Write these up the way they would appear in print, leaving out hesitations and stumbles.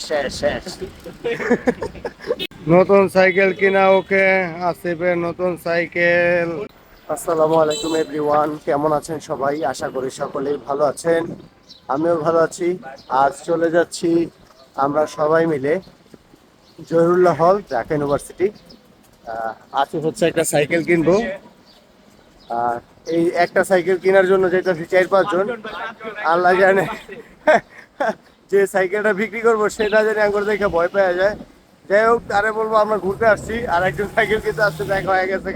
শেষ। নতুন সাইকেল কিনা ওকে, আসিফের নতুন সাইকেল। আসসালামু আলাইকুম এভরিওয়ান, কেমন আছেন সবাই? আশা করি সকলেই ভালো আছেন, আমিও ভালো আছি। আজ চলে যাচ্ছি আমরা সবাই মিলে জহিরুল্লাহ হল, ঢাকা ইউনিভার্সিটি। আসিফ হচ্ছে একটা সাইকেল কিনবো, আর এই একটা সাইকেল কেনার জন্য যেতেছি 4-5 জন। আল্লাহ জানে যে সাইকেলটা বিক্রি করবো সেটা জানি আঙ্গুর দেখে ভয় পাওয়া যায়। যাই হোক, তারে বলবো আমরা ঘুরতে আসছি, আর একজন সাইকেল কিনতে আসছে, দেখা হয়ে গেছে।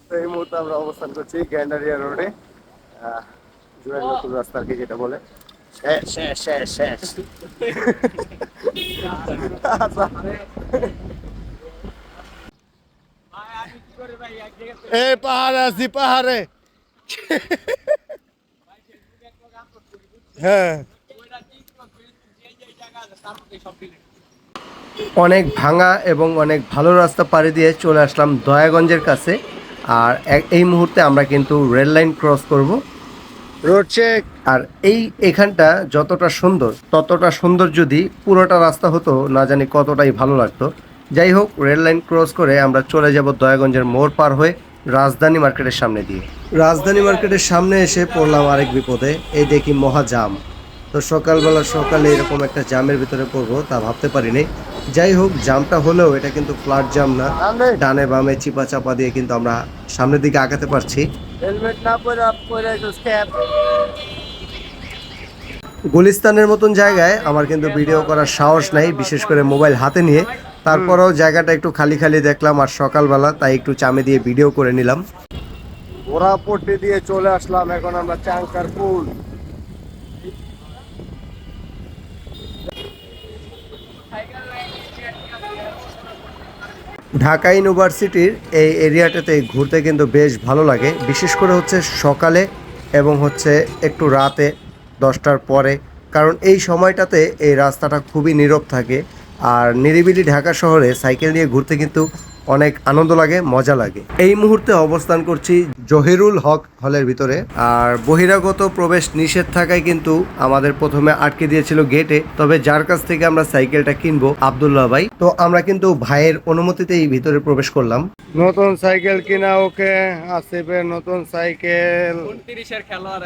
তো এই মুহূর্তে আমরা অবস্থান করছি গ্যান্ডারিয়া রোডে, জুয়েল নতুন রাস্তা আর কি, যেটা বলে শেষ। এই পাহাড়ে আছি, পাহাড়ে। হ্যাঁ, অনেক ভাঙা এবং অনেক ভালো রাস্তা পাড়ি দিয়ে চলে আসলাম দয়াগঞ্জের কাছে। আর এই মুহূর্তে আমরা কিন্তু রেল লাইন ক্রস করব, রোড চেক। আর এখানটা যতটা সুন্দর, ততটা সুন্দর যদি পুরোটা রাস্তা হতো, না জানি কতটাই ভালো লাগতো। যাই হোক, রেল লাইন ক্রস করে আমরা চলে যাব দয়াগঞ্জের মোড় পার হয়ে রাজধানী মার্কেটের সামনে দিয়ে। রাজধানী মার্কেটের সামনে এসে পড়লাম আরেক বিপদে, এই দেখি মহা জাম। তো সকালে এরকম একটা জামের ভিতরে পড়বো তা ভাবতে পারিনি। যাই হোক, জামটা হলেও এটা কিন্তু ফ্ল্যাট জাম না, ডানে বামে চিপা চাপা দিয়ে কিন্তু আমরা সামনের দিকে আগাতে পারছি। হেলমেট না পরে গুলিস্তানের মতন জায়গায় আমার কিন্তু ভিডিও করার সাহস নাই, বিশেষ করে মোবাইল হাতে নিয়ে। তারপরেও জায়গাটা একটু খালি খালি দেখলাম, আর সকালবেলা তাই একটু চামে দিয়ে ভিডিও করে নিলাম। ঘোড়াপট্টি দিয়ে চলে আসলাম এখন আমরা চাঙ্কারপুল। ঢাকা ইউনিভার্সিটির এই এরিয়াটাতে ঘুরতে কিন্তু বেশ ভালো লাগে, বিশেষ করে হচ্ছে সকালে এবং হচ্ছে একটু রাতে 10টার পরে, কারণ এই সময়টাতে এই রাস্তাটা খুবই নীরব থাকে। আর নিরিবিলি ঢাকা শহরে সাইকেল নিয়ে ঘুরতে কিন্তু অনেক আনন্দ লাগে, মজা লাগে। এই মুহূর্তে অবস্থান করছি জহিরুল হক হলের ভিতরে, আর বহিরাগত প্রবেশ নিষেধ থাকায় কিন্তু আমাদের প্রথমে আটকে দিয়েছিল গেটে। তবে যার কাছ থেকে আমরা সাইকেলটা কিনবো, আব্দুল্লাহ ভাই, তো আমরা কিন্তু ভাইয়ের অনুমতিতেই ভিতরে প্রবেশ করলাম। নতুন সাইকেল কিনা ওকে, আসিফের নতুন সাইকেল। 29-এর খেলোয়াড়,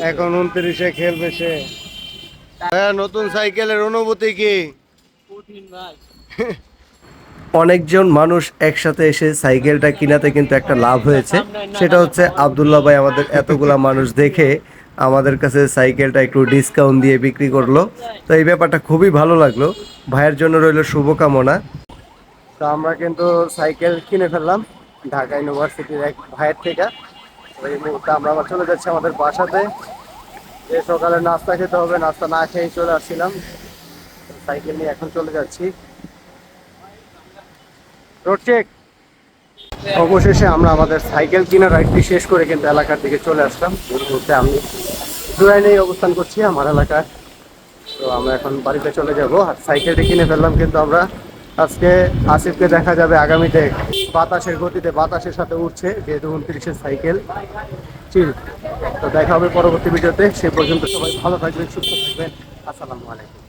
এখন 29-এ খেলবে সে। নতুন সাইকেলের অনুভূতি কি? অনেকজন মানুষ একসাথে এসে সাইকেলটা কিনাতে কিন্তু একটা লাভ হয়েছে, সেটা হচ্ছে আব্দুল্লাহ ভাই আমাদের এতগুলা মানুষ দেখে আমাদের কাছে সাইকেলটা একটু ডিসকাউন্ট দিয়ে বিক্রি করলো। তো এই ব্যাপারটা খুবই ভালো লাগলো, ভাইয়ের জন্য রইল শুভকামনা। তো আমরা কিন্তু সাইকেল কিনে ফেললাম ঢাকা ইউনিভার্সিটির এক ভাইয়ের থেকে। ওই মুহূর্তে আমরা আবার চলে যাচ্ছি আমাদের বাসাতে, যে সকালে নাস্তা খেতে হবে, নাস্তা না খেয়ে চলে আসছিলাম। সাইকেল নিয়ে এখন চলে যাচ্ছি রোড চেক। অবশেষে আমরা আমাদের সাইকেল কেনার রাইডটি শেষ করে কিন্তু এলাকার দিকে চলে আসলাম। এই মুহূর্তে আমি জুরাইনেই অবস্থান করছি, আমার এলাকায়। তো আমরা এখন বাড়িতে চলে যাব। আর সাইকেলটি কিনে ফেললাম কিন্তু আমরা। আজকে আসিফকে দেখা যাবে আগামীতে বাতাসের গতিতে, বাতাসের সাথে উঠছে, যেহেতু 29-এর সাইকেল। চিল। তো দেখা হবে পরবর্তী ভিডিওতে, সে পর্যন্ত সবাই ভালো থাকবেন, সুস্থ থাকবেন। আসসালামু আলাইকুম।